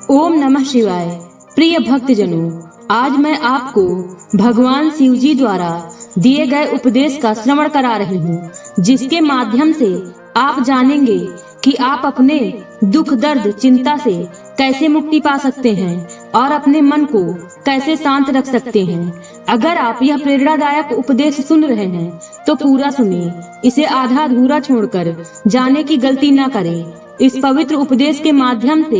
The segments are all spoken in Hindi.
ओम नमः शिवाय। प्रिय भक्तजनों, आज मैं आपको भगवान शिव जी द्वारा दिए गए उपदेश का श्रवण करा रही हूँ, जिसके माध्यम से आप जानेंगे कि आप अपने दुख दर्द चिंता से कैसे मुक्ति पा सकते हैं और अपने मन को कैसे शांत रख सकते हैं। अगर आप यह प्रेरणादायक उपदेश सुन रहे हैं तो पूरा सुनिए, इसे आधा अधूरा छोड़कर जाने की गलती न करें। इस पवित्र उपदेश के माध्यम से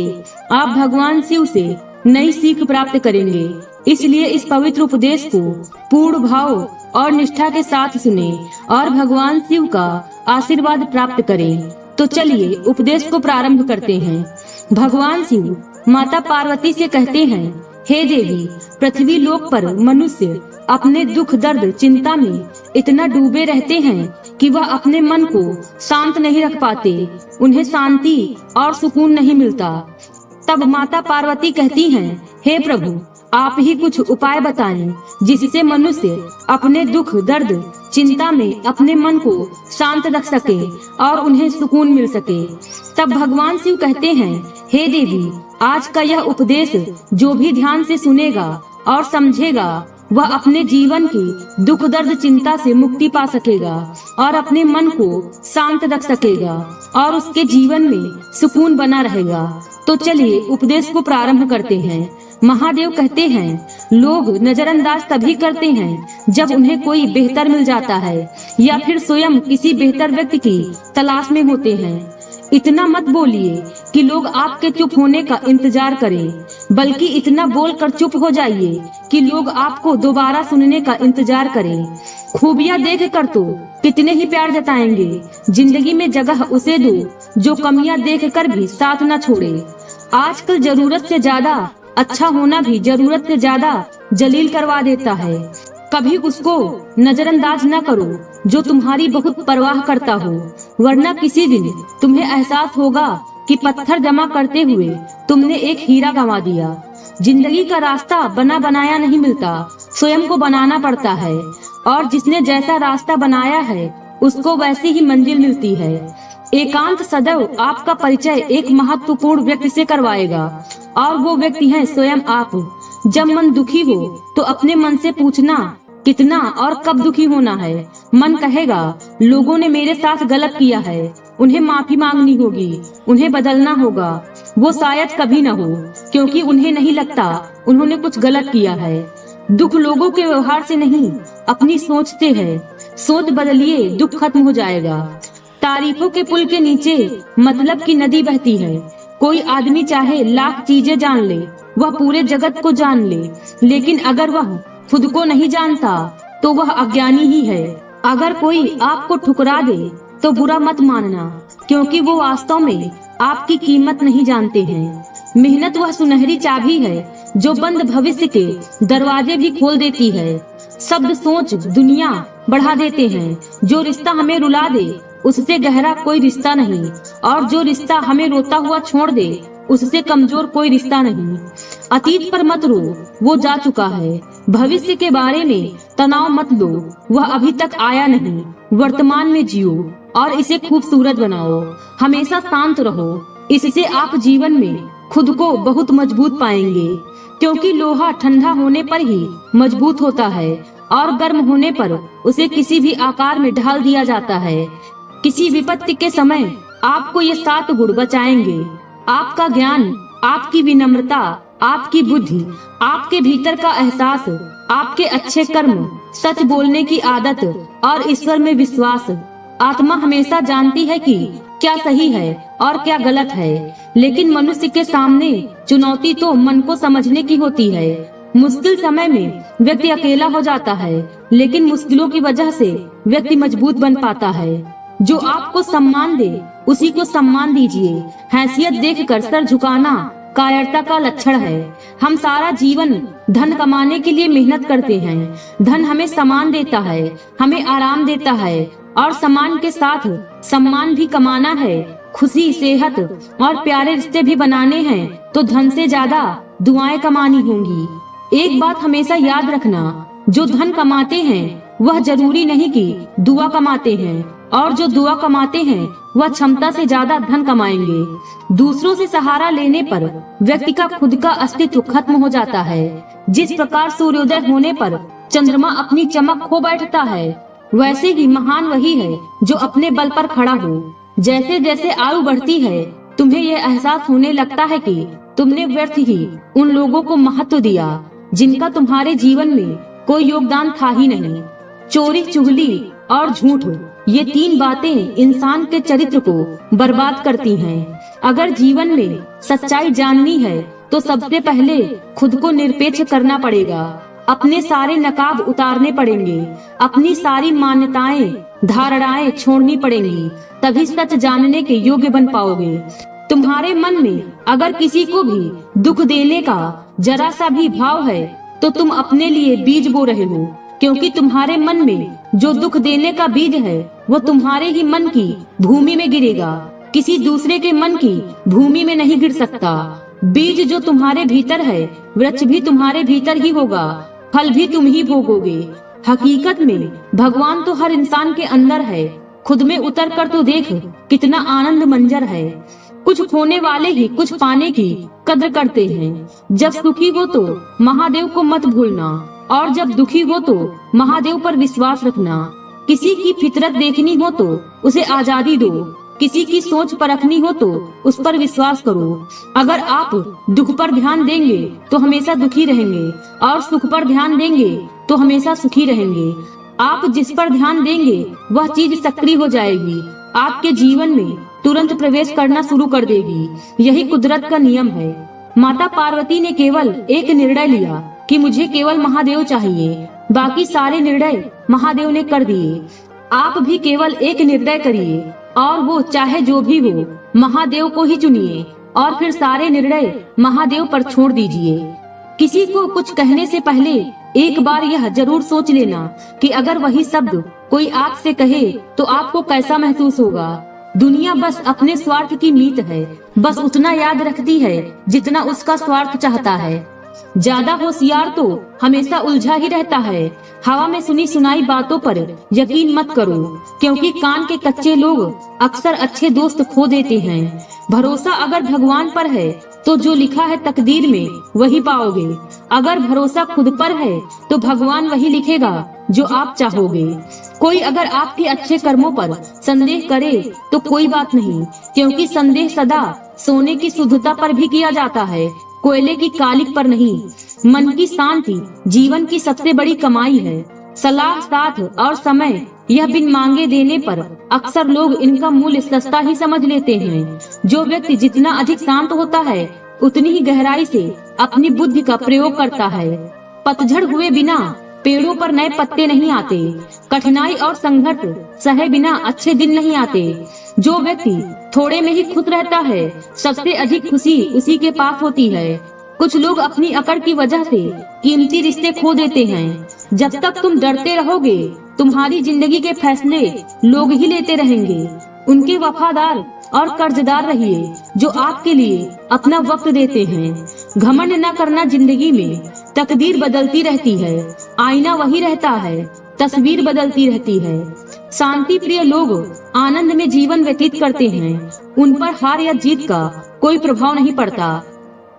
आप भगवान शिव से नई सीख प्राप्त करेंगे, इसलिए इस पवित्र उपदेश को पूर्ण भाव और निष्ठा के साथ सुने और भगवान शिव का आशीर्वाद प्राप्त करें। तो चलिए उपदेश को प्रारंभ करते हैं। भगवान शिव माता पार्वती से कहते हैं, हे देवी, पृथ्वी लोक पर मनुष्य अपने दुख दर्द चिंता में इतना डूबे रहते हैं कि वह अपने मन को शांत नहीं रख पाते, उन्हें शांति और सुकून नहीं मिलता। तब माता पार्वती कहती हैं, हे प्रभु, आप ही कुछ उपाय बताएं जिससे मनुष्य अपने दुख दर्द चिंता में अपने मन को शांत रख सके और उन्हें सुकून मिल सके। तब भगवान शिव कहते हैं, हे देवी, आज का यह उपदेश जो भी ध्यान से सुनेगा और समझेगा वह अपने जीवन की दुख दर्द चिंता से मुक्ति पा सकेगा और अपने मन को शांत रख सकेगा और उसके जीवन में सुकून बना रहेगा। तो चलिए उपदेश को प्रारंभ करते हैं। महादेव कहते हैं, लोग नजरअंदाज तभी करते हैं जब उन्हें कोई बेहतर मिल जाता है या फिर स्वयं किसी बेहतर व्यक्ति की तलाश में होते हैं। इतना मत बोलिए कि लोग आपके चुप होने का इंतजार करें, बल्कि इतना बोलकर चुप हो जाइए कि लोग आपको दोबारा सुनने का इंतजार करें। खूबियां देख कर तो कितने ही प्यार जताएंगे, जिंदगी में जगह उसे दो जो कमियां देख कर भी साथ न छोड़े। आजकल जरूरत से ज्यादा अच्छा होना भी जरूरत से ज्यादा जलील करवा देता है। कभी उसको नजरअंदाज न करो जो तुम्हारी बहुत परवाह करता हो, वरना किसी दिन तुम्हें एहसास होगा कि पत्थर जमा करते हुए तुमने एक हीरा गंवा दिया। जिंदगी का रास्ता बना बनाया नहीं मिलता, स्वयं को बनाना पड़ता है और जिसने जैसा रास्ता बनाया है उसको वैसी ही मंजिल मिलती है। एकांत सदैव आपका परिचय एक महत्वपूर्ण व्यक्ति से करवाएगा और वो व्यक्ति है स्वयं आप। जब मन दुखी हो तो अपने मन से पूछना कितना और कब दुखी होना है। मन कहेगा, लोगों ने मेरे साथ गलत किया है, उन्हें माफी मांगनी होगी, उन्हें बदलना होगा। वो शायद कभी न हो, क्योंकि उन्हें नहीं लगता उन्होंने कुछ गलत किया है। दुख लोगों के व्यवहार से नहीं, अपनी सोच से है। सोच बदलिए, दुख खत्म हो जाएगा। तारीफों के पुल के नीचे मतलब की नदी बहती है। कोई आदमी चाहे लाख चीजें जान ले, वह पूरे जगत को जान ले, लेकिन अगर वह खुद को नहीं जानता तो वह अज्ञानी ही है। अगर कोई आपको ठुकरा दे तो बुरा मत मानना, क्योंकि वो वास्तव में आपकी कीमत नहीं जानते हैं। मेहनत वह सुनहरी चाबी है जो बंद भविष्य के दरवाजे भी खोल देती है। शब्द सोच दुनिया बढ़ा देते हैं। जो रिश्ता हमें रुला दे उससे गहरा कोई रिश्ता नहीं, और जो रिश्ता हमें रोता हुआ छोड़ दे उससे कमजोर कोई रिश्ता नहीं। अतीत पर मत रो, वो जा चुका है। भविष्य के बारे में तनाव मत लो, वह अभी तक आया नहीं। वर्तमान में जियो और इसे खूबसूरत बनाओ। हमेशा शांत रहो, इससे आप जीवन में खुद को बहुत मजबूत पाएंगे, क्योंकि लोहा ठंडा होने पर ही मजबूत होता है और गर्म होने पर उसे किसी भी आकार में ढाल दिया जाता है। किसी विपत्ति के समय आपको ये 7 गुण बचाएंगे। आपका ज्ञान, आपकी विनम्रता, आपकी बुद्धि, आपके भीतर का एहसास, आपके अच्छे कर्म, सच बोलने की आदत और ईश्वर में विश्वास। आत्मा हमेशा जानती है कि क्या सही है और क्या गलत है, लेकिन मनुष्य के सामने चुनौती तो मन को समझने की होती है। मुश्किल समय में व्यक्ति अकेला हो जाता है, लेकिन मुश्किलों की वजह से व्यक्ति मजबूत बन पाता है। जो आपको सम्मान दे उसी को सम्मान दीजिए। हैसियत देखकर सर झुकाना कायरता का लक्षण है। हम सारा जीवन धन कमाने के लिए मेहनत करते हैं। धन हमें सम्मान देता है, हमें आराम देता है, और सम्मान के साथ सम्मान भी कमाना है। खुशी, सेहत और प्यारे रिश्ते भी बनाने हैं तो धन से ज्यादा दुआएं कमानी होंगी। एक बात हमेशा याद रखना, जो धन कमाते हैं वह जरूरी नहीं कि दुआ कमाते हैं। और जो दुआ कमाते हैं वह क्षमता से ज्यादा धन कमाएंगे। दूसरों से सहारा लेने पर व्यक्ति का खुद का अस्तित्व खत्म हो जाता है। जिस प्रकार सूर्योदय होने पर चंद्रमा अपनी चमक खो बैठता है, वैसे ही महान वही है जो अपने बल पर खड़ा हो। जैसे जैसे आयु बढ़ती है, तुम्हें यह एहसास होने लगता है कि तुमने व्यर्थ ही उन लोगों को महत्व दिया जिनका तुम्हारे जीवन में कोई योगदान था ही नहीं। चोरी, चुगली और झूठ, ये 3 बातें इंसान के चरित्र को बर्बाद करती हैं। अगर जीवन में सच्चाई जाननी है तो सबसे पहले खुद को निरपेक्ष करना पड़ेगा। अपने सारे नकाब उतारने पड़ेंगे, अपनी सारी मान्यताएं, धारणाएं छोड़नी पड़ेंगी, तभी सच जानने के योग्य बन पाओगे। तुम्हारे मन में अगर किसी को भी दुख देने का जरा सा भी भाव है तो तुम अपने लिए बीज बो रहे हो, क्योंकि तुम्हारे मन में जो दुख देने का बीज है वो तुम्हारे ही मन की भूमि में गिरेगा, किसी दूसरे के मन की भूमि में नहीं गिर सकता। बीज जो तुम्हारे भीतर है, वृक्ष भी तुम्हारे भीतर ही होगा, फल भी तुम ही भोगोगे। हकीकत में भगवान तो हर इंसान के अंदर है। खुद में उतर कर तो देख कितना आनंद मंजर है। कुछ खोने वाले ही कुछ पाने की कद्र करते हैं। जब सुखी हो तो महादेव को मत भूलना, और जब दुखी हो तो महादेव पर विश्वास रखना। किसी की फितरत देखनी हो तो उसे आजादी दो, किसी की सोच परखनी हो तो उस पर विश्वास करो। अगर आप दुख पर ध्यान देंगे तो हमेशा दुखी रहेंगे, और सुख पर ध्यान देंगे तो हमेशा सुखी रहेंगे। आप जिस पर ध्यान देंगे वह चीज सक्रिय हो जाएगी, आपके जीवन में तुरंत प्रवेश करना शुरू कर देगी। यही कुदरत का नियम है। माता पार्वती ने केवल एक निर्णय लिया कि मुझे केवल महादेव चाहिए, बाकी सारे निर्णय महादेव ने कर दिए। आप भी केवल एक निर्णय करिए, और वो चाहे जो भी हो, महादेव को ही चुनिए, और फिर सारे निर्णय महादेव पर छोड़ दीजिए। किसी को कुछ कहने से पहले एक बार यह जरूर सोच लेना कि अगर वही शब्द कोई आपसे कहे तो आपको कैसा महसूस होगा। दुनिया बस अपने स्वार्थ की मीत है, बस उतना याद रखती है जितना उसका स्वार्थ चाहता है। ज्यादा होशियार तो हमेशा उलझा ही रहता है। हवा में सुनी सुनाई बातों पर यकीन मत करो, क्योंकि कान के कच्चे लोग अक्सर अच्छे दोस्त खो देते हैं। भरोसा अगर भगवान पर है तो जो लिखा है तकदीर में वही पाओगे। अगर भरोसा खुद पर है तो भगवान वही लिखेगा जो आप चाहोगे। कोई अगर आपके अच्छे कर्मों पर संदेह करे तो कोई बात नहीं, क्योंकि संदेह सदा सोने की शुद्धता पर भी किया जाता है, कोयले की कालिक पर नहीं। मन की शांति जीवन की सबसे बड़ी कमाई है। सलाह, साथ और समय यह बिन मांगे देने पर अक्सर लोग इनका मूल्य सस्ता ही समझ लेते हैं। जो व्यक्ति जितना अधिक शांत होता है उतनी ही गहराई से अपनी बुद्धि का प्रयोग करता है। पतझड़ हुए बिना पेड़ों पर नए पत्ते नहीं आते। कठिनाई और संघर्ष सहे बिना अच्छे दिन नहीं आते। जो व्यक्ति थोड़े में ही खुश रहता है, सबसे अधिक खुशी उसी के पास होती है। कुछ लोग अपनी अकड़ की वजह से कीमती रिश्ते खो देते हैं। जब तक तुम डरते रहोगे, तुम्हारी जिंदगी के फैसले लोग ही लेते रहेंगे। उनके वफादार और कर्जदार रहिए जो आपके लिए अपना वक्त देते हैं। घमंड न करना जिंदगी में, तकदीर बदलती रहती है, आईना वही रहता है, तस्वीर बदलती रहती है। शांति प्रिय लोग आनंद में जीवन व्यतीत करते हैं, उन पर हार या जीत का कोई प्रभाव नहीं पड़ता।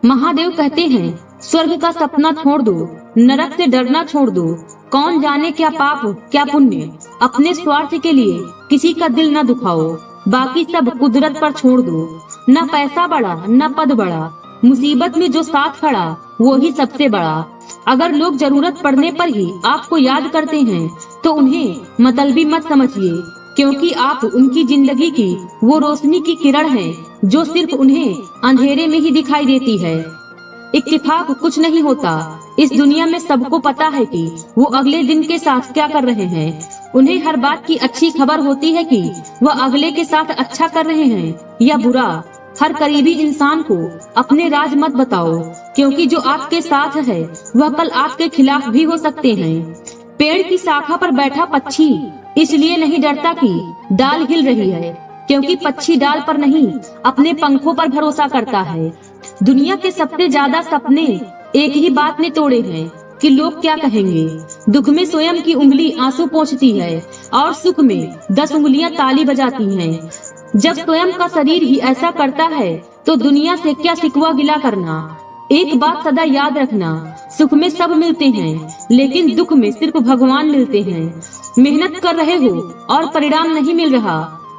महादेव कहते हैं, स्वर्ग का सपना छोड़ दो, नरक से डरना छोड़ दो। कौन जाने क्या पाप क्या पुण्य। अपने स्वार्थ के लिए किसी का दिल न दुखाओ, बाकी सब कुदरत पर छोड़ दो। न पैसा बड़ा न पद बड़ा, मुसीबत में जो साथ खड़ा वो ही सबसे बड़ा। अगर लोग जरूरत पड़ने पर ही आपको याद करते हैं तो उन्हें मतलबी मत समझिए, क्योंकि आप उनकी जिंदगी की वो रोशनी की किरण हैं जो सिर्फ उन्हें अंधेरे में ही दिखाई देती है। इत्तेफाक कुछ नहीं होता। इस दुनिया में सबको पता है कि वो अगले दिन के साथ क्या कर रहे हैं। उन्हें हर बात की अच्छी खबर होती है कि वह अगले के साथ अच्छा कर रहे हैं या बुरा। हर करीबी इंसान को अपने राज मत बताओ, क्योंकि जो आपके साथ है वह कल आपके खिलाफ भी हो सकते हैं। पेड़ की शाखा पर बैठा पक्षी इसलिए नहीं डरता कि डाल हिल रही है, क्योंकि पक्षी डाल पर नहीं अपने पंखों पर भरोसा करता है। दुनिया के सबसे ज्यादा सपने एक ही बात ने तोड़े हैं, कि लोग क्या कहेंगे। दुख में स्वयं की उंगली आंसू पोंछती है और सुख में 10 उंगलियां ताली बजाती हैं। जब स्वयं का शरीर ही ऐसा करता है तो दुनिया से क्या शिकवा गिला करना। एक बात सदा याद रखना, सुख में सब मिलते हैं लेकिन दुख में सिर्फ भगवान मिलते हैं। मेहनत कर रहे हो और परिणाम नहीं मिल रहा,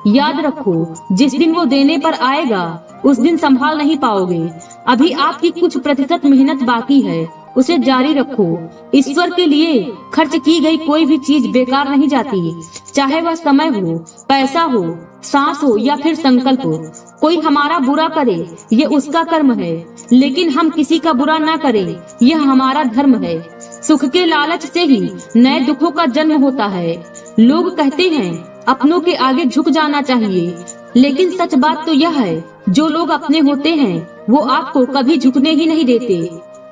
याद रखो जिस दिन वो देने पर आएगा उस दिन संभाल नहीं पाओगे। अभी आपकी कुछ प्रतिशत मेहनत बाकी है, उसे जारी रखो। ईश्वर के लिए खर्च की गई कोई भी चीज बेकार नहीं जाती, चाहे वह समय हो, पैसा हो, सांस हो या फिर संकल्प हो। कोई हमारा बुरा करे ये उसका कर्म है, लेकिन हम किसी का बुरा ना करें यह हमारा धर्म है। सुख के लालच से ही नए दुखों का जन्म होता है। लोग कहते हैं अपनों के आगे झुक जाना चाहिए, लेकिन सच बात तो यह है जो लोग अपने होते हैं वो आपको कभी झुकने ही नहीं देते।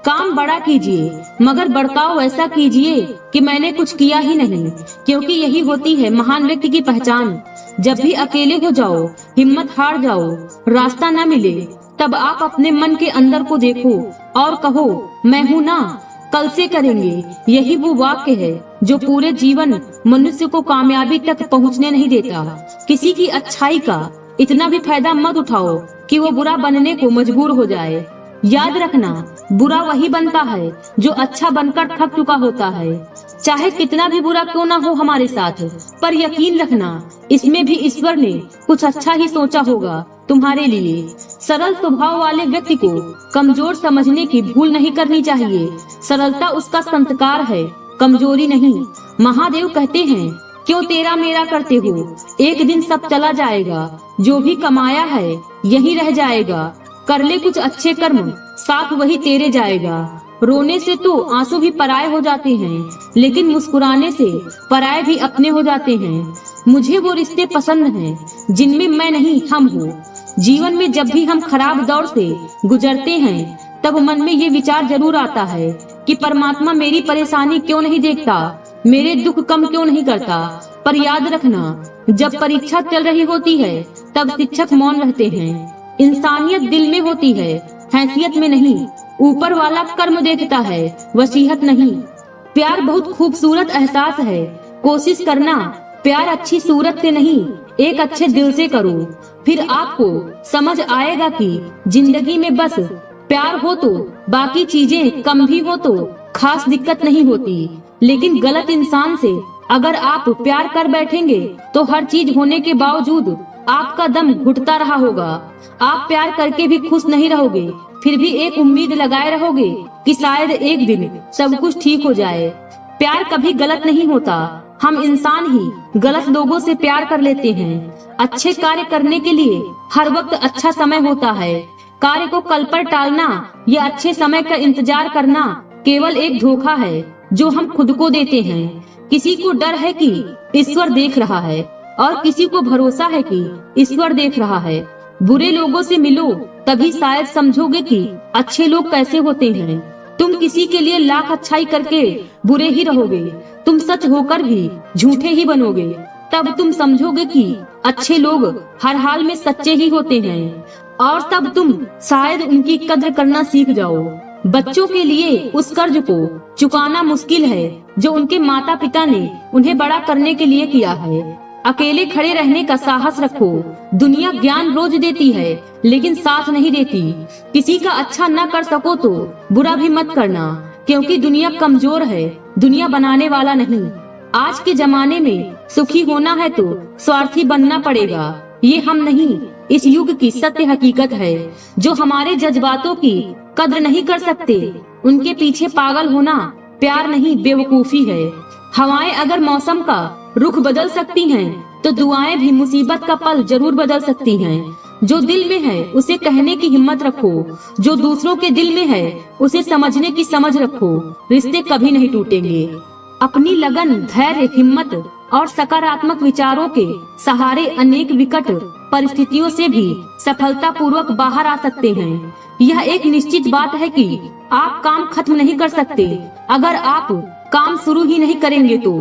काम बड़ा कीजिए मगर बर्ताव ऐसा कीजिए कि मैंने कुछ किया ही नहीं, क्योंकि यही होती है महान व्यक्ति की पहचान। जब भी अकेले हो जाओ, हिम्मत हार जाओ, रास्ता न मिले, तब आप अपने मन के अंदर को देखो और कहो मैं हूँ ना, कल से करेंगे। यही वो वाक्य है जो पूरे जीवन मनुष्य को कामयाबी तक पहुँचने नहीं देता। किसी की अच्छाई का इतना भी फायदा मत उठाओ कि वो बुरा बनने को मजबूर हो जाए। याद रखना, बुरा वही बनता है जो अच्छा बनकर थक चुका होता है। चाहे कितना भी बुरा क्यों ना हो हमारे साथ, पर यकीन रखना इसमें भी ईश्वर ने कुछ अच्छा ही सोचा होगा तुम्हारे लिए। सरल स्वभाव वाले व्यक्ति को कमजोर समझने की भूल नहीं करनी चाहिए। सरलता उसका संस्कार है, कमजोरी नहीं। महादेव कहते हैं क्यों तेरा मेरा करते हो, एक दिन सब चला जाएगा, जो भी कमाया है यही रह जाएगा। कर ले कुछ अच्छे कर्म, साथ वही तेरे जाएगा। रोने से तो आंसू भी पराये हो जाते हैं, लेकिन मुस्कुराने से पराये भी अपने हो जाते हैं। मुझे वो रिश्ते पसंद हैं जिनमें मैं नहीं हम हो। जीवन में जब भी हम खराब दौर से गुजरते हैं तब मन में ये विचार जरूर आता है कि परमात्मा मेरी परेशानी क्यों नहीं देखता, मेरे दुख कम क्यों नहीं करता। पर याद रखना, जब परीक्षा चल रही होती है तब शिक्षक मौन रहते हैं। इंसानियत दिल में होती है, हैसियत में नहीं। ऊपर वाला कर्म देखता है, वसीयत नहीं। प्यार बहुत खूबसूरत एहसास है, कोशिश करना प्यार अच्छी सूरत से नहीं एक अच्छे दिल से करो। फिर आपको समझ आएगा कि जिंदगी में बस प्यार हो तो बाकी चीजें कम भी हो तो खास दिक्कत नहीं होती। लेकिन गलत इंसान से अगर आप प्यार कर बैठेंगे तो हर चीज होने के बावजूद आपका दम घुटता रहा होगा। आप प्यार करके भी खुश नहीं रहोगे, फिर भी एक उम्मीद लगाए रहोगे कि शायद एक दिन सब कुछ ठीक हो जाए। प्यार कभी गलत नहीं होता, हम इंसान ही गलत लोगों से प्यार कर लेते हैं। अच्छे कार्य करने के लिए हर वक्त अच्छा समय होता है। कार्य को कल पर टालना या अच्छे समय का इंतजार करना केवल एक धोखा है जो हम खुद को देते हैं। किसी को डर है कि ईश्वर देख रहा है और किसी को भरोसा है कि ईश्वर देख रहा है। बुरे लोगों से मिलो तभी शायद समझोगे कि अच्छे लोग कैसे होते हैं। तुम किसी के लिए लाख अच्छाई करके बुरे ही रहोगे, तुम सच होकर भी झूठे ही बनोगे। तब तुम समझोगे कि अच्छे लोग हर हाल में सच्चे ही होते हैं, और तब तुम शायद उनकी कद्र करना सीख जाओ। बच्चों के लिए उस कर्ज को चुकाना मुश्किल है जो उनके माता पिता ने उन्हें बड़ा करने के लिए किया है। अकेले खड़े रहने का साहस रखो। दुनिया ज्ञान रोज देती है लेकिन साथ नहीं देती। किसी का अच्छा न कर सको तो बुरा भी मत करना, क्योंकि दुनिया कमजोर है, दुनिया बनाने वाला नहीं। आज के जमाने में सुखी होना है तो स्वार्थी बनना पड़ेगा। ये हम नहीं, इस युग की सत्य हकीकत है। जो हमारे जज्बातों की कद्र नहीं कर सकते उनके पीछे पागल होना प्यार नहीं बेवकूफी है। हवाएं अगर मौसम का रुख बदल सकती हैं, तो दुआएं भी मुसीबत का पल जरूर बदल सकती हैं। जो दिल में है उसे कहने की हिम्मत रखो, जो दूसरों के दिल में है उसे समझने की समझ रखो। रिश्ते कभी नहीं टूटेंगे। अपनी लगन, धैर्य, हिम्मत और सकारात्मक विचारों के सहारे अनेक विकट परिस्थितियों से भी सफलता पूर्वक बाहर आ सकते हैं। यह एक निश्चित बात है कि आप काम खत्म नहीं कर सकते अगर आप काम शुरू ही नहीं करेंगे। तो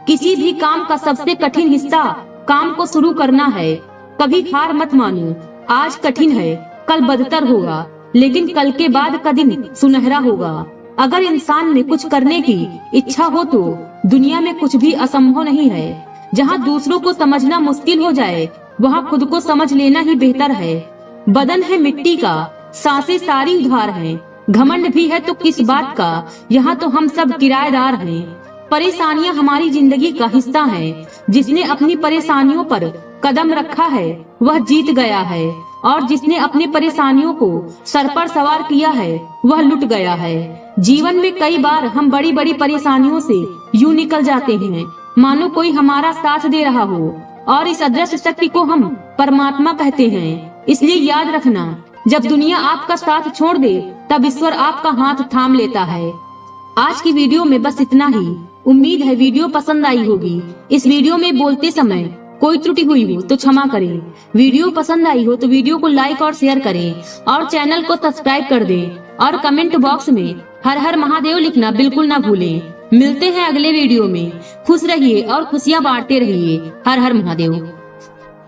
किसी भी काम का सबसे कठिन हिस्सा काम को शुरू करना है। कभी हार मत मानो। आज कठिन है, कल बदतर होगा, लेकिन कल के बाद का दिन सुनहरा होगा। अगर इंसान में कुछ करने की इच्छा हो तो दुनिया में कुछ भी असंभव नहीं है। जहाँ दूसरों को समझना मुश्किल हो जाए, वहाँ खुद को समझ लेना ही बेहतर है। बदन है मिट्टी का, सांसें सारी उधार हैं। घमंड भी है तो किस बात का, यहाँ तो हम सब किराएदार हैं। परेशानियाँ हमारी जिंदगी का हिस्सा हैं। जिसने अपनी परेशानियों पर कदम रखा है वह जीत गया है, और जिसने अपनी परेशानियों को सर पर सवार किया है वह लुट गया है। जीवन में कई बार हम बड़ी बड़ी परेशानियों से यूं निकल जाते हैं मानो कोई हमारा साथ दे रहा हो, और इस अदृश्य शक्ति को हम परमात्मा कहते हैं। इसलिए याद रखना, जब दुनिया आपका साथ छोड़ दे तब ईश्वर आपका हाथ थाम लेता है। आज की वीडियो में बस इतना ही। उम्मीद है वीडियो पसंद आई होगी। इस वीडियो में बोलते समय कोई त्रुटि हुई हो तो क्षमा करें। वीडियो पसंद आई हो तो वीडियो को लाइक और शेयर करें, और चैनल को सब्सक्राइब कर दें, और कमेंट बॉक्स में हर हर महादेव लिखना बिल्कुल ना भूलें। मिलते हैं अगले वीडियो में। खुश रहिए और खुशियाँ बांटते रहिए। हर हर महादेव।